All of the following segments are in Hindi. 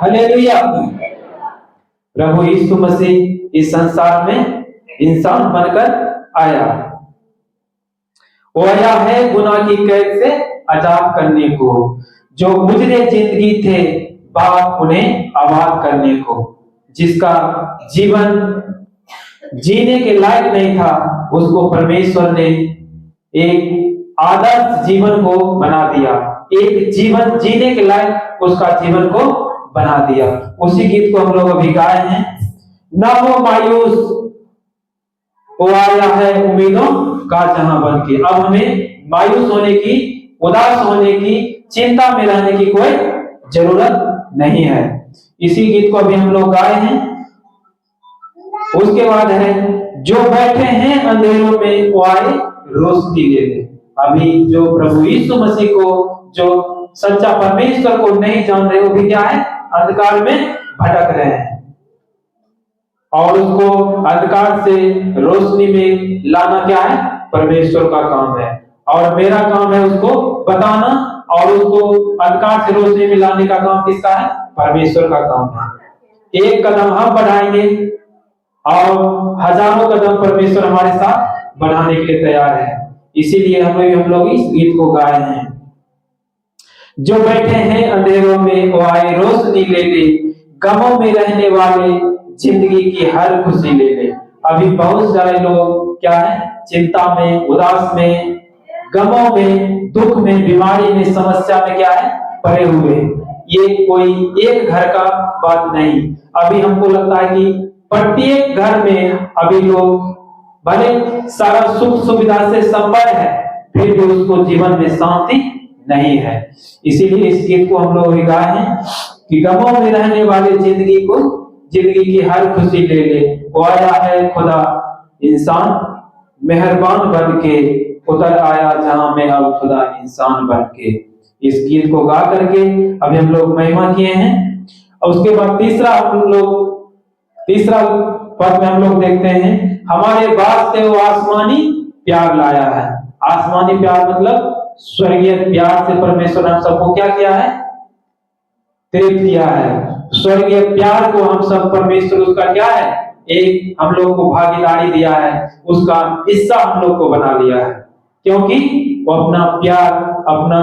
हालेलुया। प्रभु यीशु मसीह इस संसार में इंसान बनकर आया। वो आया है गुनाह की कैद से आजाद करने को, जो गुजरे जिंदगी थे बाप उन्हें आबाद करने को, जिसका जीवन जीने के लायक नहीं था उसको परमेश्वर ने एक आदर्श जीवन को बना दिया, एक जीवन जीने के लायक उसका जीवन को बना दिया। उसी गीत को हम लोग अभी गाए हैं, ना हो मायूस वो आया है उम्मीदों का जहां बन के। अब हमें मायूस होने की, उदास होने की, चिंता में रहने की कोई जरूरत नहीं है। इसी गीत को अभी हम लोग गाए हैं। उसके बाद है, जो बैठे हैं अंधेरों में वो आए रोशनी ले ले। अभी जो प्रभु यीशु मसीह को, जो सच्चा परमेश्वर को नहीं जान रहे, वो भी क्या है, अंधकार में भटक रहे हैं। और उसको अंधकार से रोशनी में लाना क्या है? परमेश्वर का काम है। और मेरा काम है उसको बताना, और उसको अंधकार से रोशनी में लाने का काम किसका है? परमेश्वर का काम है। एक कदम हम बढ़ाएंगे और हजारों कदम परमेश्वर हमारे साथ बढ़ाने के लिए तैयार है। इसीलिए हम लोग इस गीत को गाए हैं। जो बैठे हैं अंधेरों में वो आए रोशनी ले ले, गमों में रहने वाले जिंदगी की हर खुशी ले ले। अभी बहुत सारे लोग क्या है? चिंता में, उदास में, गमों में, दुख में, बीमारी में, समस्या में क्या है? पड़े हुए। ये कोई एक घर का बात नहीं। अभी हमको लगता है कि प्रत्येक घर में अभी लोग भले सारा सुख सुविधा से संपन्न है, फिर भी उसको जीवन में शांति नहीं है। इसीलिए इस गीत को हम लोग गाए हैं कि गमों में रहने वाले जिंदगी की हर खुशी ले ले। वो आया है खुदा इंसान मेहरबान बन के, उतर आया जहां में अब खुदा इंसान बन के। इस गीत को गा करके अभी हम लोग महिमा किए हैं। और उसके बाद तीसरा पद में हम लोग देखते हैं, हमारे वास्ते वो आसमानी प्यार लाया है। आसमानी प्यार मतलब स्वर्गीय प्यार से परमेश्वर हम सबको क्या किया है? प्रेरित किया है। स्वर्गीय प्यार को हम सब परमेश्वर उसका क्या है? एक हम लोग को भागीदारी दिया है, उसका हिस्सा हम लोग को बना लिया है। क्योंकि वो अपना प्यार, अपना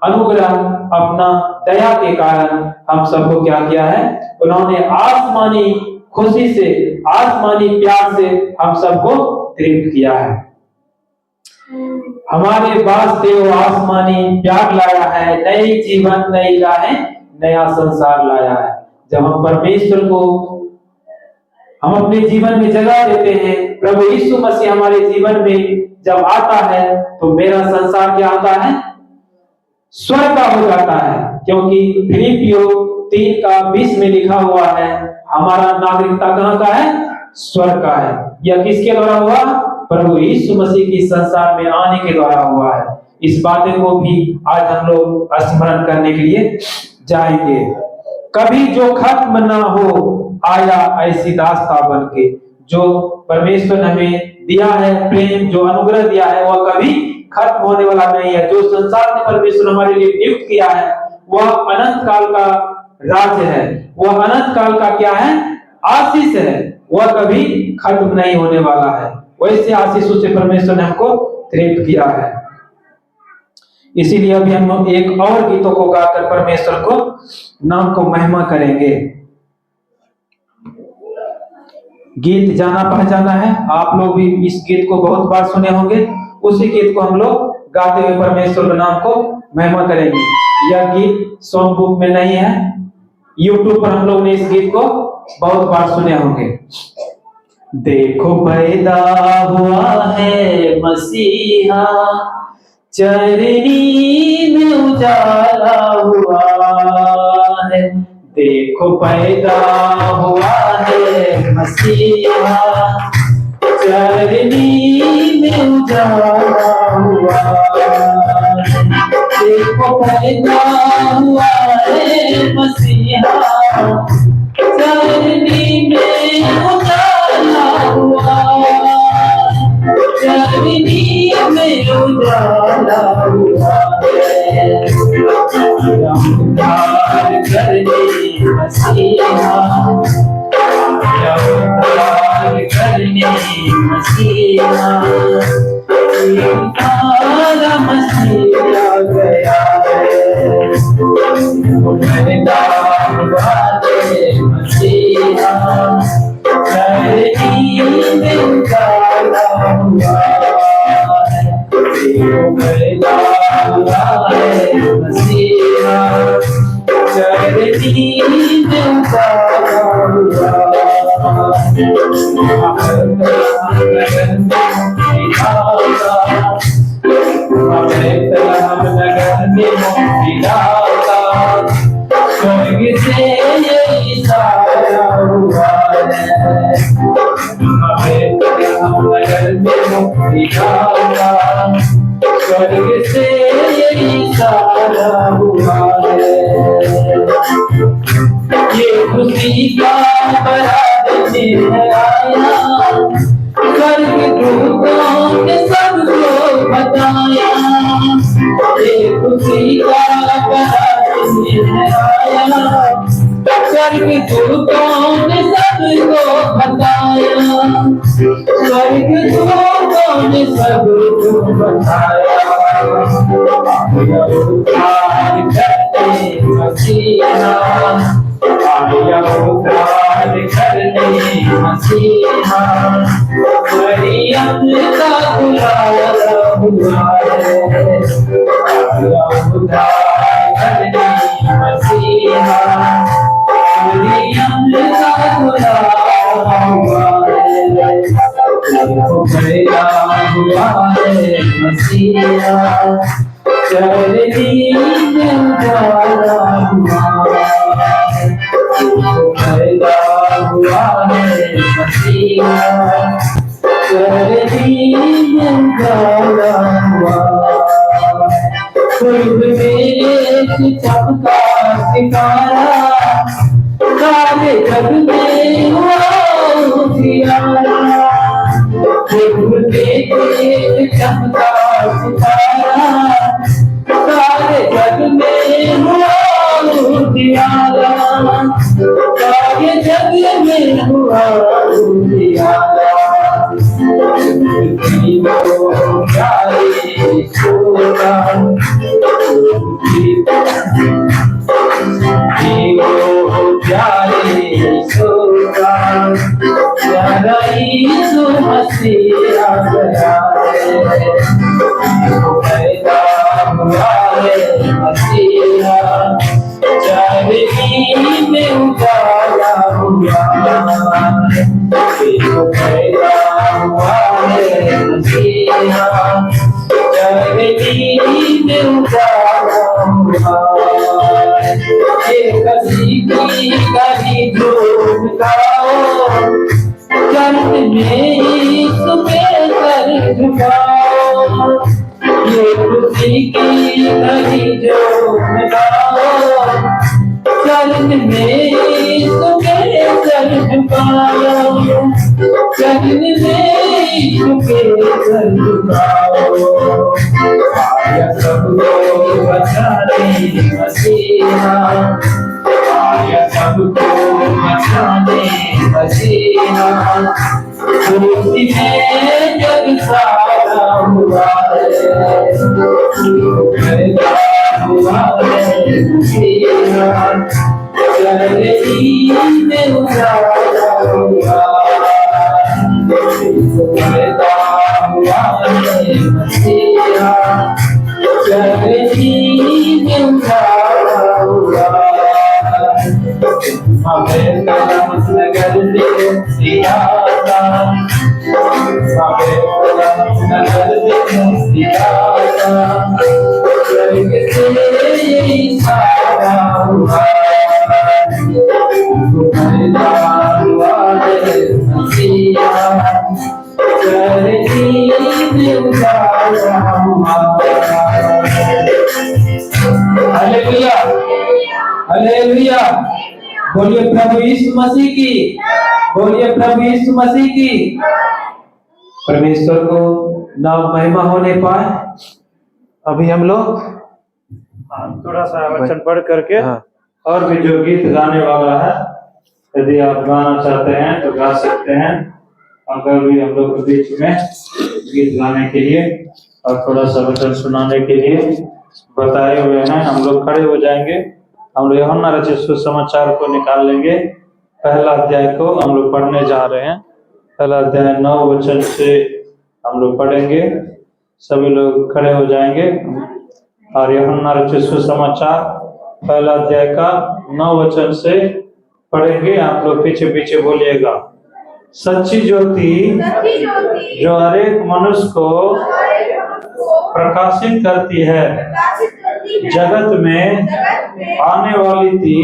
अनुग्रह, अपना दया के कारण हम सबको क्या किया है? उन्होंने आसमानी खुशी से, आसमानी प्यार से हम सबको प्रेरित किया है। हमारे वास्ते वो आसमानी प्यार लाया है, नई जीवन, नई राहें, नया संसार लाया है। जब हम परमेश्वर को हम अपने जीवन में जगह देते हैं, प्रभु यीशु मसीह हमारे जीवन में जब आता है, तो मेरा संसार क्या होता है? स्वर्ग का हो जाता है। क्योंकि फिलिपियों 3:20 में लिखा हुआ है, हमारा नागरिकता कहाँ का है? स्वर्ग का है। यह किसके द्वारा हुआ? प्रभु यीशु मसीह की संसार में आने के द्वारा हुआ है। इस बातें को भी आज हम लोग स्मरण करने के लिए जाएंगे। कभी जो खत्म ना हो आया ऐसी दास्तां बन के। जो परमेश्वर ने हमें दिया है प्रेम, जो अनुग्रह दिया है, वह कभी खत्म होने वाला नहीं है। जो संसार ने परमेश्वर हमारे लिए नियुक्त किया है, वह अनंत काल का राज्य है, वह अनंत काल का क्या है? आशीष है। वह कभी खत्म नहीं होने वाला है। वैसे आशीषों से परमेश्वर ने हमको प्रेरित किया है। इसीलिए अभी हम एक और गीतों को गाकर परमेश्वर को नाम को महिमा करेंगे। गीत जाना पहचाना है, आप लोग भी इस गीत को बहुत बार सुने होंगे। उसी गीत को हम लोग गाते हुए परमेश्वर के नाम को महिमा करेंगे। यह गीत सॉन्ग बुक में नहीं है, यूट्यूब पर हम लोग ने इस गीत को बहुत बार सुने होंगे। देखो पैदा हुआ है मसीहा, चरनी में उजाला हुआ है। देखो पैदा हुआ है मसीहा, चरनी में उजाला हुआ है। देखो पैदा हुआ है मसीहा, चरनी में उजाला हुआ, चरनी में उजाला हुआ है। उद्धार करने मसीहा, उद्धार करने मसीहा, हमारा मसीहा गया है। उद्धार वाले मसीहा, चरनी में उजाला हुआ है। उद्धार है मसीहा, चरनी में उजाला हुआ है। स्वर्ग से ये इशारा हुआ है, स्वर्ग से ये इशारा हुआ है। ये खुशी का बड़ा दिन है स्वर्गदूतों ने सबको बताया, स्वर्गदूतों ने सबको बताया, आया उद्धार करने मसीहा, आया उद्धार करने मसीहा, मरियम का बुलाया हुआ है, आया उद्धार करने मसीहा, मरियम का बुलाया हुआ है, पैदा हुआ है मसीहा, चरनी में उजाला हुआ है, पैदा हुआ है मसीहा, चरनी में उजाला हुआ, पूर्व में एक चमका सितारा, सारे जग में हुआ उजियारा, पूर्व में एक चमका सितारा, सारे जग में हुआ उजियारा, सारे जग में हुआ उजियारा, प्यारे सोना, प्यारे सोना, प्यारा यीशु मसीह आ गया है, पैदा हुआ है मसीहा, चरनी में उजाला हुआ है, पैदा हुआ है मसीहा, चरनी में उजाला हुआ है, कसी की गली झूम गाओ, चरण में यीशु के सर झुकाओ, ये खुशी की गली झूम गाओ, चरण में यीशु के सर झुकाओ, चरण में यीशु के सर झुकाओ, आया सबको बचाने मसीहा, आया सबको बचाने मसीहा, खुशी में जग सारा हुआ है, पैदा हुआ है मसीहा, चरनी में उजाला हुआ, पैदा हुआ है मसीहा, चरनी में उजाला हुआ, हमें कलम नगर में सियारा, हमें कलम नगर में सियारा, स्वर्ग से इशारा हुआ, पैदा हुआ है मसीहा, चरनी में उजाला हुआ। हालेलुया, हालेलुया, बोलिए प्रभु यीशु मसीह की, बोलिए प्रभु यीशु मसीह की। परमेश्वर को नाम महिमा होने पाए। अभी हम लोग थोड़ा सा वचन पढ़ करके और भी जो गीत गाने वाला है, यदि आप गाना चाहते हैं तो गा सकते हैं। अंकल भी हम लोग के बीच में गीत गाने के लिए और थोड़ा सा वचन सुनाने के लिए बताए हुए हैं। हम लोग खड़े हो जाएंगे। हम लोग यूहन्ना रचित सुसमाचार को निकाल लेंगे। पहला अध्याय को हम लोग पढ़ने जा रहे हैं। पहला अध्याय 9 वचन से हम लोग पढ़ेंगे। सभी लोग खड़े हो जाएंगे और यूहन्ना रचित सुसमाचार पहला अध्याय का 9 वचन से पढ़ेंगे। आप लोग पीछे पीछे बोलिएगा। सच्ची ज्योति जो हर एक मनुष्य को प्रकाशित करती है, जगत में आने वाली थी,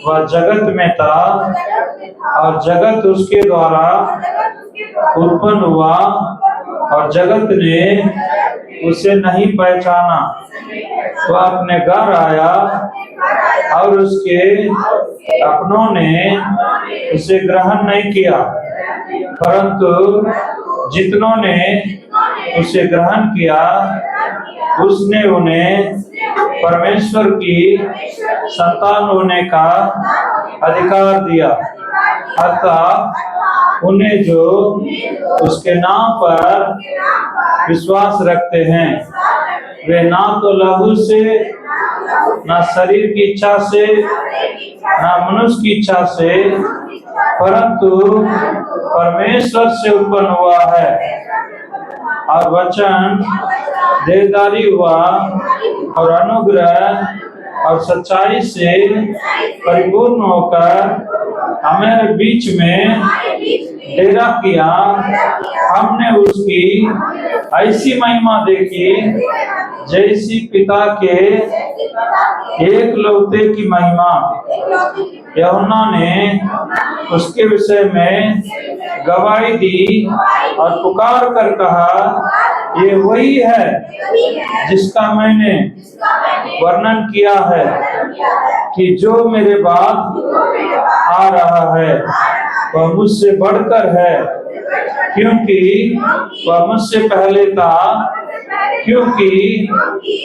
वह जगत में था और जगत उसके द्वारा उत्पन्न हुआ और जगत ने उसे नहीं पहचाना। वह अपने घर आया और उसके अपनों ने उसे ग्रहण नहीं किया, परंतु जितनों ने उसे ग्रहण किया उसने उन्हें परमेश्वर की संतान होने का अधिकार दिया, अतः उन्हें जो उसके नाम पर विश्वास रखते हैं वे ना तो लहू से, ना शरीर की इच्छा से, ना मनुष्य की इच्छा से, परंतु परमेश्वर से उत्पन्न हुआ है। और वचन देहधारी हुआ और अनुग्रह और सच्चाई से परिपूर्ण होकर हमारे बीच में डेरा किया। हमने उसकी ऐसी महिमा देखी जैसी पिता के एकलौते की महिमा। यूहन्ना ने उसके विषय में गवाही दी और पुकार कर कहा, ये वही है जिसका मैंने वर्णन किया है कि जो मेरे बाद आ रहा है वह मुझसे बढ़कर है, क्योंकि वह मुझसे पहले था। क्योंकि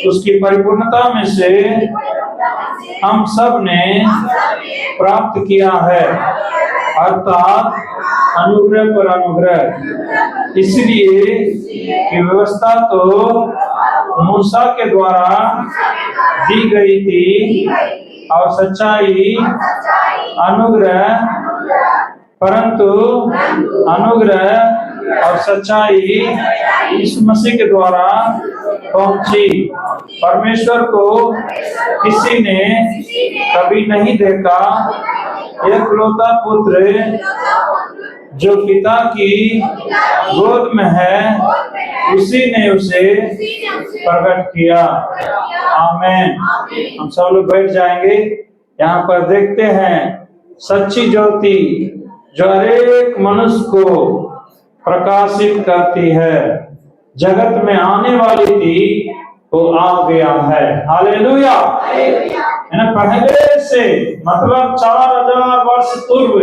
उसकी परिपूर्णता में से हम सब ने प्राप्त किया है, अर्थात अनुग्रह पर अनुग्रह। इसलिए कि व्यवस्था तो मूसा के द्वारा दी गई थी और सच्चाई अनुग्रह, परंतु अनुग्रह और सच्चाई यीशु मसीह के द्वारा पहुंची। परमेश्वर को किसी ने कभी नहीं देखा। एकलौता पुत्र जो पिता की गोद में है, उसी ने उसे प्रकट किया। आमीन। हम सब लोग बैठ जाएंगे। यहाँ पर देखते हैं सच्ची ज्योति जो हरेक मनुष्य को प्रकाशित करती है, जगत में आने वाली थी वो आ गया है। हालेलुया। पहले से मतलब 4000 वर्ष पूर्व,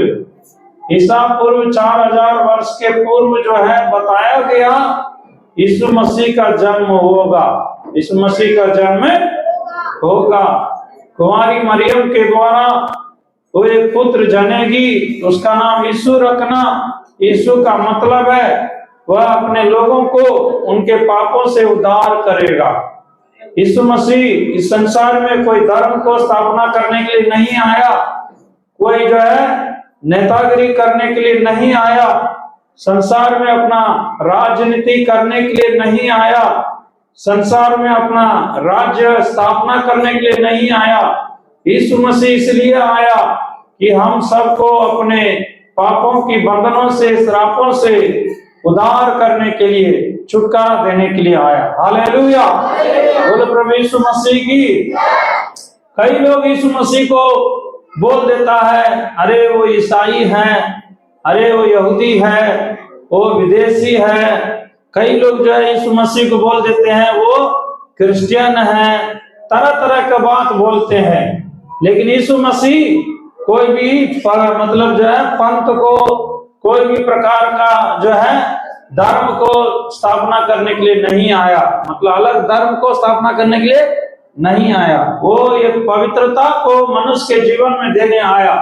ईसा पूर्व 4000 वर्ष के पूर्व जो है बताया गया यीशु मसीह का जन्म होगा। यीशु मसीह का जन्म होगा। कुंवारी मरियम के द्वारा वो एक पुत्र जनेगी, उसका नाम यीशु रखना। यीशु का मतलब है वह अपने लोगों को उनके पापों से उद्धार करेगा। यीशु मसीह इस संसार में कोई धर्म को स्थापना करने के लिए नहीं आया, कोई जो है नेतागिरी करने के लिए नहीं आया, संसार में अपना राजनीति करने के लिए नहीं आया, संसार में अपना राज्य स्थापना करने के लिए नहीं आया। यीशु मसीह इसलिए आया कि हम सबको अपने पापों की बंधनों से, श्रापों से उद्धार करने के लिए, छुटकारा देने के लिए आया। हालेलुया। बोलो प्रभु यीशु मसीह की। कई लोग यीशु मसीह को बोल देता है, अरे वो ईसाई है, अरे वो यहूदी है, वो विदेशी है। कई लोग जो है यीशु मसीह को बोल देते हैं वो क्रिश्चियन है, तरह तरह का बात बोलते हैं। लेकिन यीशु मसीह कोई भी मतलब जो है पंथ को, कोई भी प्रकार का जो है धर्म को स्थापना करने के लिए नहीं आया, मतलब अलग धर्म को स्थापना करने के लिए नहीं आया। वो एक पवित्रता को मनुष्य के जीवन में देने आया,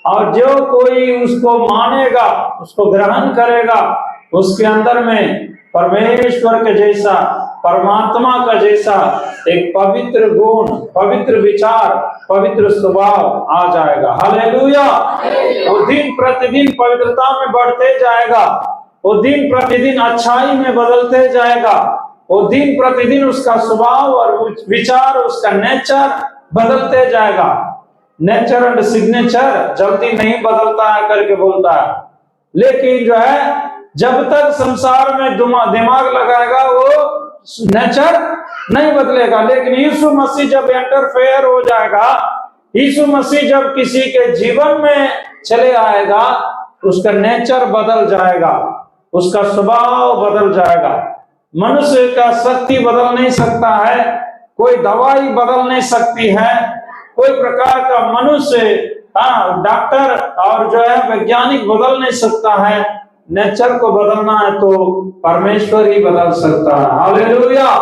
और जो कोई उसको मानेगा, उसको ग्रहण करेगा, उसके अंदर में परमेश्वर के जैसा, परमात्मा का जैसा एक पवित्र गुण, पवित्र विचार, पवित्र स्वभाव आ जाएगा। हालेलुया। वो दिन प्रतिदिन पवित्रता में बढ़ते जाएगा, वो दिन प्रतिदिन अच्छाई में बदलते जाएगा, वो दिन प्रतिदिन उसका स्वभाव और विचार, उसका नेचर बदलते जाएगा। नेचर एंड सिग्नेचर जल्दी नहीं बदलता है करके बोलता है, लेकिन जो है जब तक संसार में दिमाग लगाएगा वो नेचर नहीं बदलेगा। लेकिन यीशु मसीह जब इंटरफेयर हो जाएगा, यीशु मसीह जब किसी के जीवन में चले आएगा, उसका नेचर बदल जाएगा, उसका स्वभाव बदल जाएगा। मनुष्य का शक्ति बदल नहीं सकता है, कोई दवाई बदल नहीं सकती है, कोई प्रकार का मनुष्य डॉक्टर और जो है वैज्ञानिक बदल नहीं सकता है। नेचर को बदलना है तो परमेश्वर ही बदल सकता है। हालेलुया।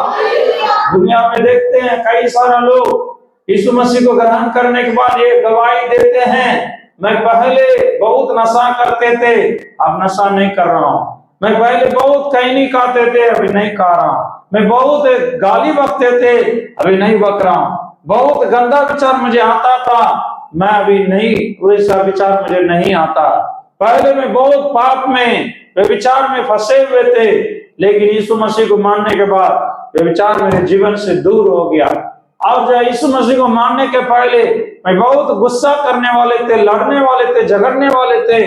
दुनिया में देखते हैं कई सारे लोग यीशु मसीह को ग्रहण करने के बाद ये गवाही देते हैं, मैं पहले बहुत नशा करते थे, अब नशा नहीं कर रहा हूँ। मैं पहले बहुत खैनी खाते थे, अभी नहीं खा रहा हूँ। मैं बहुत गाली बकते थे, अभी नहीं बक रहा हूँ। बहुत गंदा विचार मुझे आता था, मैं अभी नहीं, वैसा विचार मुझे नहीं आता। पहले मैं बहुत पाप में, विचार में फंसे हुए थे, लेकिन यीशु मसीह को मानने के बाद ये विचार मेरे जीवन से दूर हो गया। अब जो यीशु मसीह को मानने के पहले मैं बहुत गुस्सा करने वाले थे, लड़ने वाले थे, झगड़ने वाले थे,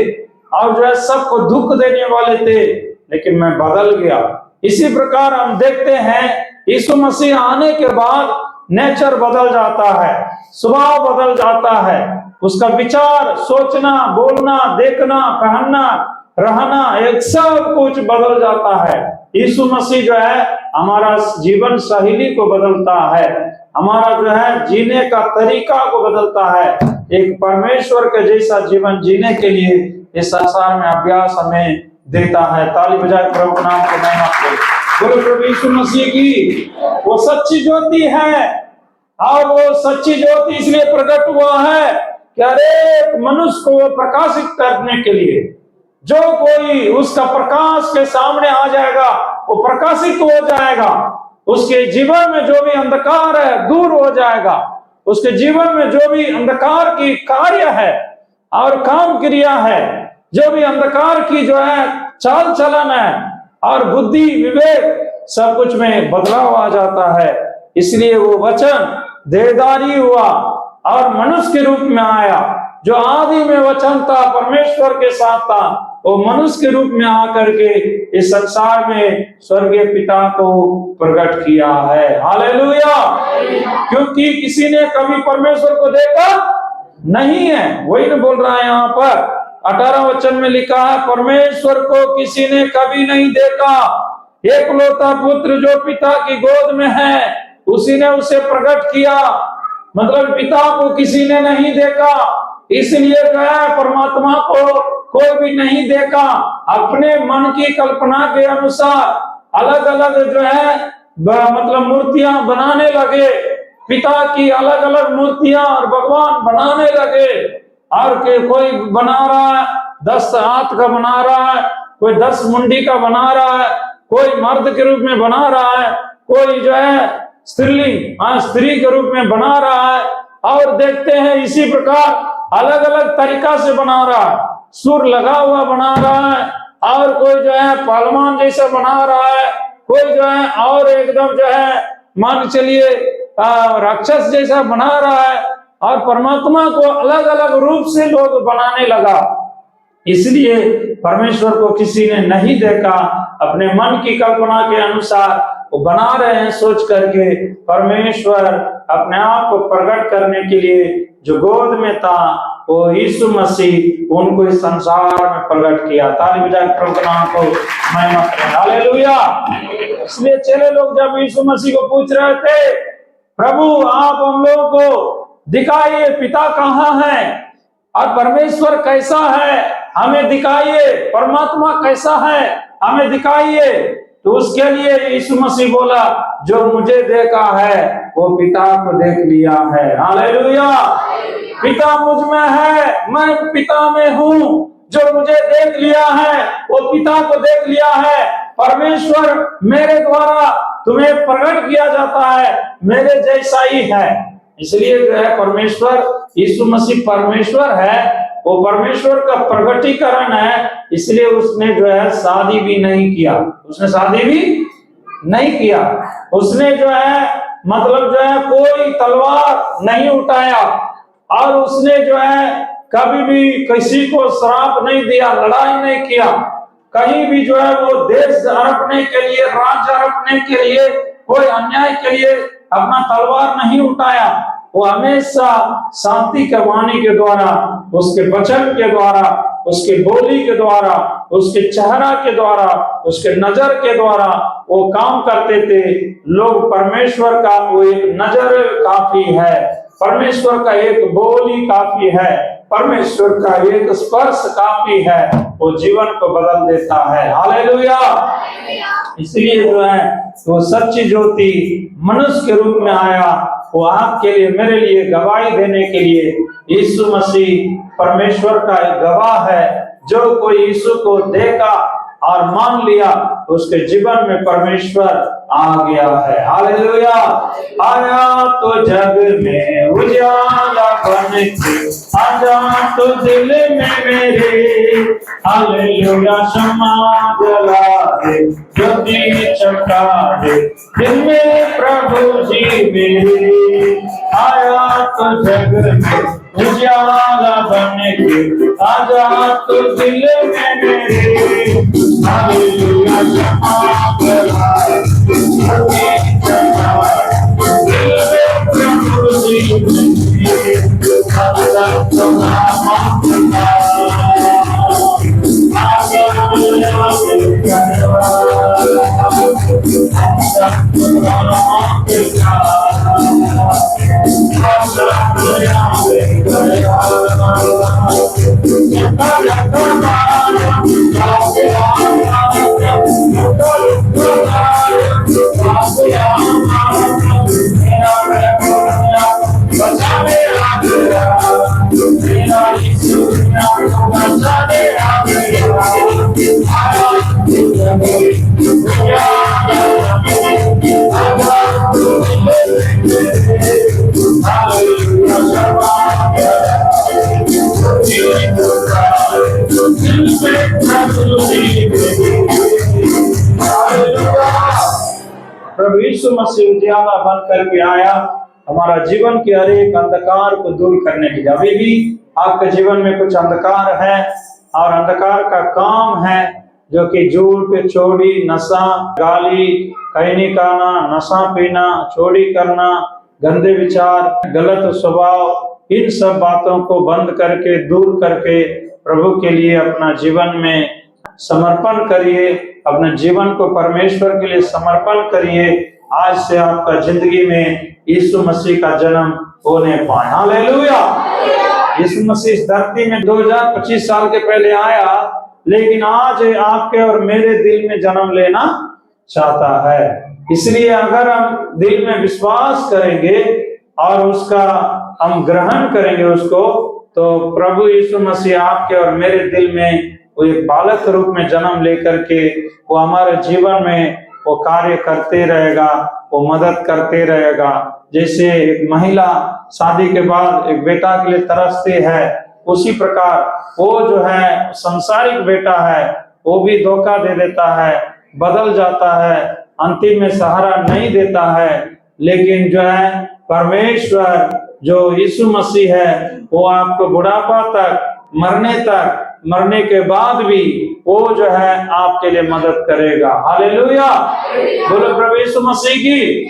और जो है सबको दुख देने वाले थे, लेकिन मैं बदल गया। इसी प्रकार हम देखते हैं यीशु मसीह आने के बाद नेचर बदल जाता है, स्वभाव बदल जाता है, उसका विचार, सोचना, बोलना, देखना, पहनना, रहना, एक सब कुछ बदल जाता है। यीशु मसीह जो है हमारा जीवन शैली को बदलता है, हमारा जो है जीने का तरीका को बदलता है। एक परमेश्वर के जैसा जीवन जीने के लिए इस संसार में अभ्यास हमें देता है। ताली बजाए प्रभु के नाम को महिमा करें। बोलो प्रभु यीशु मसीह की वो सच्ची ज्योति है, और वो सच्ची ज्योति इसलिए प्रकट हुआ है कि हर एक मनुष्य को प्रकाशित करने के लिए, जो कोई उसका प्रकाश के सामने आ जाएगा वो प्रकाशित हो जाएगा। उसके जीवन में जो भी अंधकार है दूर हो जाएगा। उसके जीवन में जो भी अंधकार की कार्य है और काम क्रिया है, जो भी अंधकार की जो है चाल चलन है और बुद्धि विवेक, सब कुछ में बदलाव आ जाता है। इसलिए वो वचन देहधारी हुआ और मनुष्य के रूप में आया। जो आदि में वचन था, परमेश्वर के साथ था, वो मनुष्य के रूप में आकर के इस संसार में स्वर्गीय पिता को प्रकट किया है। हालेलुया। क्योंकि किसी ने कभी परमेश्वर को देखा नहीं है, वही ना बोल रहा है यहाँ पर 18 वचन में लिखा है, परमेश्वर को किसी ने कभी नहीं देखा, एकलौता पुत्र जो पिता की गोद में है उसी ने उसे प्रकट किया। मतलब पिता को किसी ने नहीं देखा, इसलिए जो है परमात्मा को कोई भी नहीं देखा। अपने मन की कल्पना के अनुसार अलग अलग जो है मतलब मूर्तियां बनाने लगे, पिता की अलग अलग मूर्तियां और भगवान बनाने लगे। और कोई बना रहा है 10 हाथ का बना रहा है, कोई 10 मुंडी का बना रहा है, कोई मर्द के रूप में बना रहा है, कोई जो है स्त्रीलिंग स्त्री के रूप में बना रहा है। और देखते हैं इसी प्रकार अलग अलग तरीका से बना रहा है, सुर लगा हुआ बना रहा है, और कोई जो है पहलवान जैसा बना रहा है, कोई जो है और एकदम जो है मान चलिए राक्षस जैसा बना रहा है। और परमात्मा को अलग अलग रूप से लोग बनाने लगा। इसलिए परमेश्वर को किसी ने नहीं देखा, अपने मन की कल्पना के अनुसार वो बना रहे हैं सोच करके। परमेश्वर अपने आप को प्रकट करने के लिए जो गोद में था वो यीशु मसीह उनको इस संसार में प्रकट किया। ताली बजा प्रभु के नाम को महिमा करें। हालेलुया। इसलिए चेले लोग जब यीशु मसीह को पूछ रहे थे, प्रभु आप हम लोगों को दिखाइए पिता कहाँ है और परमेश्वर कैसा है, हमें दिखाइए, परमात्मा कैसा है हमें दिखाइए। तो उसके लिए यीशु मसीह बोला, जो मुझे देखा है वो पिता को देख लिया है। हालेलुया। पिता मुझ में है, मैं पिता में हूँ। जो मुझे देख लिया है वो पिता को देख लिया है। परमेश्वर मेरे द्वारा तुम्हें प्रकट किया जाता है, मेरे जैसा ही है। इसलिए जो है परमेश्वर, यीशु मसीह परमेश्वर है, वो परमेश्वर का प्रकटीकरण है। इसलिए उसने जो है शादी भी नहीं किया, उसने शादी भी नहीं किया। उसने जो है मतलब जो है कोई तलवार नहीं उठाया, और उसने जो है कभी भी किसी को श्राप नहीं दिया, लड़ाई नहीं किया। कहीं भी जो है वो देश हड़पने के लिए, राज्य हड़पने के लिए, कोई अन्याय के लिए अपना तलवार नहीं उठाया। वो हमेशा शांति के वाणी के द्वारा, उसके वचन के द्वारा, उसके बोली के द्वारा, उसके चेहरा के द्वारा, उसके नजर के द्वारा वो काम करते थे। लोग परमेश्वर का वो एक नजर काफी है, परमेश्वर का एक बोली काफी है, परमेश्वर का एक स्पर्श काफी है, वो जीवन को बदल देता है। हालेलुया। इसलिए जो है वो सच्ची ज्योति मनुष्य के रूप में आया वो आपके लिए मेरे लिए गवाही देने के लिए यीशु मसीह परमेश्वर का एक गवाह है। जो कोई यीशु को देखा और मान लिया उसके जीवन में परमेश्वर आ गया है। हालेलुया। आया तो जग में उजाला बन के, आजा तो दिल में मेरे, हालेलुया। क्षमा जला दे, ज्योति चमका दे दिल में प्रभु जी मेरे। आया तो जग में उजाला बन के, आजा तो दिल में मेरे, हालेलुया। क्षमा जला दे, ज्योति चमका दे दिल में प्रभु जी मेरे। आजा तो प्रभु यीशु मसीह उजियाला बन करके आया हमारा जीवन के हर एक अंधकार को दूर करने के लिए। अभी भी आपके जीवन में कुछ अंधकार है और अंधकार का काम है जो कि झूठ, चोरी, नशा, गाली, कहनी कहना, नशा पीना, चोरी करना, गंदे विचार, गलत स्वभाव, इन सब बातों को बंद करके दूर करके प्रभु के लिए अपना जीवन में समर्पण करिए। अपने जीवन को परमेश्वर के लिए समर्पण करिए। आज से आपका जिंदगी में यीशु मसीह का जन्म होने पाए। हालेलुया। यीशु मसीह इस धरती में 2025 साल के पहले आया, लेकिन आज आपके और मेरे दिल में जन्म लेना चाहता है। इसलिए अगर हम दिल में विश्वास करेंगे और उसका हम ग्रहण करेंगे उसको, तो प्रभु यीशु मसीह आपके और मेरे दिल में वो एक बालक रूप में जन्म लेकर के वो हमारे जीवन में वो कार्य करते रहेगा, वो मदद करते रहेगा। जैसे एक महिला शादी के बाद एक बेटा के लिए तरसती है, उसी प्रकार वो जो है संसारिक बेटा है वो भी धोखा दे देता है, बदल जाता है, अंतिम में सहारा नहीं देता है। लेकिन जो है परमेश्वर जो यीशु मसीह है वो आपको बुढ़ापा तक, मरने के बाद भी वो जो है आपके लिए मदद करेगा। हालेलुया। बोलो प्रभु यीशु मसीह की।